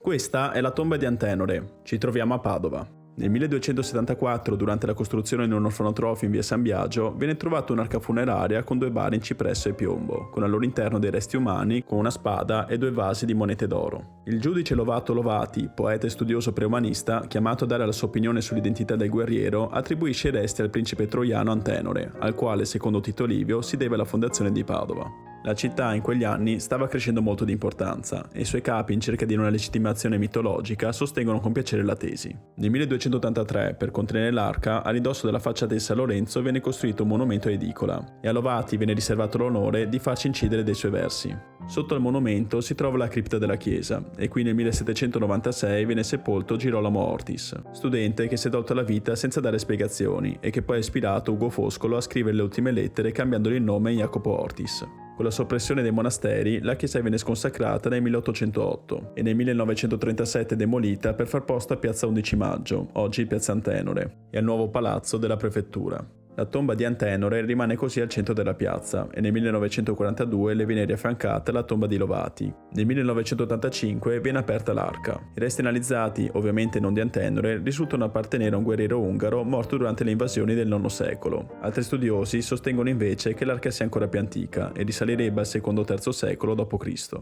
Questa è la tomba di Antenore, ci troviamo a Padova. Nel 1274, durante la costruzione di un orfanotrofio in via San Biagio, viene trovata un'arca funeraria con 2 bare in cipresso e piombo, con al loro interno dei resti umani, con una spada e 2 vasi di monete d'oro. Il giudice Lovato Lovati, poeta e studioso preumanista, chiamato a dare la sua opinione sull'identità del guerriero, attribuisce i resti al principe troiano Antenore, al quale, secondo Tito Livio, si deve la fondazione di Padova. La città in quegli anni stava crescendo molto di importanza e i suoi capi, in cerca di una legittimazione mitologica, sostengono con piacere la tesi. Nel 1283, per contenere l'arca, a ridosso della facciata di San Lorenzo viene costruito un monumento a edicola e a Lovati viene riservato l'onore di farci incidere dei suoi versi. Sotto al monumento si trova la cripta della chiesa e qui nel 1796 viene sepolto Girolamo Ortis, studente che si è tolto la vita senza dare spiegazioni e che poi ha ispirato Ugo Foscolo a scrivere le ultime lettere cambiandogli il nome in Jacopo Ortis. Con la soppressione dei monasteri, la chiesa venne sconsacrata nel 1808 e nel 1937 demolita per far posto a Piazza 11 Maggio, oggi Piazza Antenore, e al nuovo palazzo della prefettura. La tomba di Antenore rimane così al centro della piazza e nel 1942 le viene riaffiancata la tomba di Lovati. Nel 1985 viene aperta l'arca. I resti analizzati, ovviamente non di Antenore, risultano appartenere a un guerriero ungaro morto durante le invasioni del IX secolo. Altri studiosi sostengono invece che l'arca sia ancora più antica e risalirebbe al II-III secolo d.C.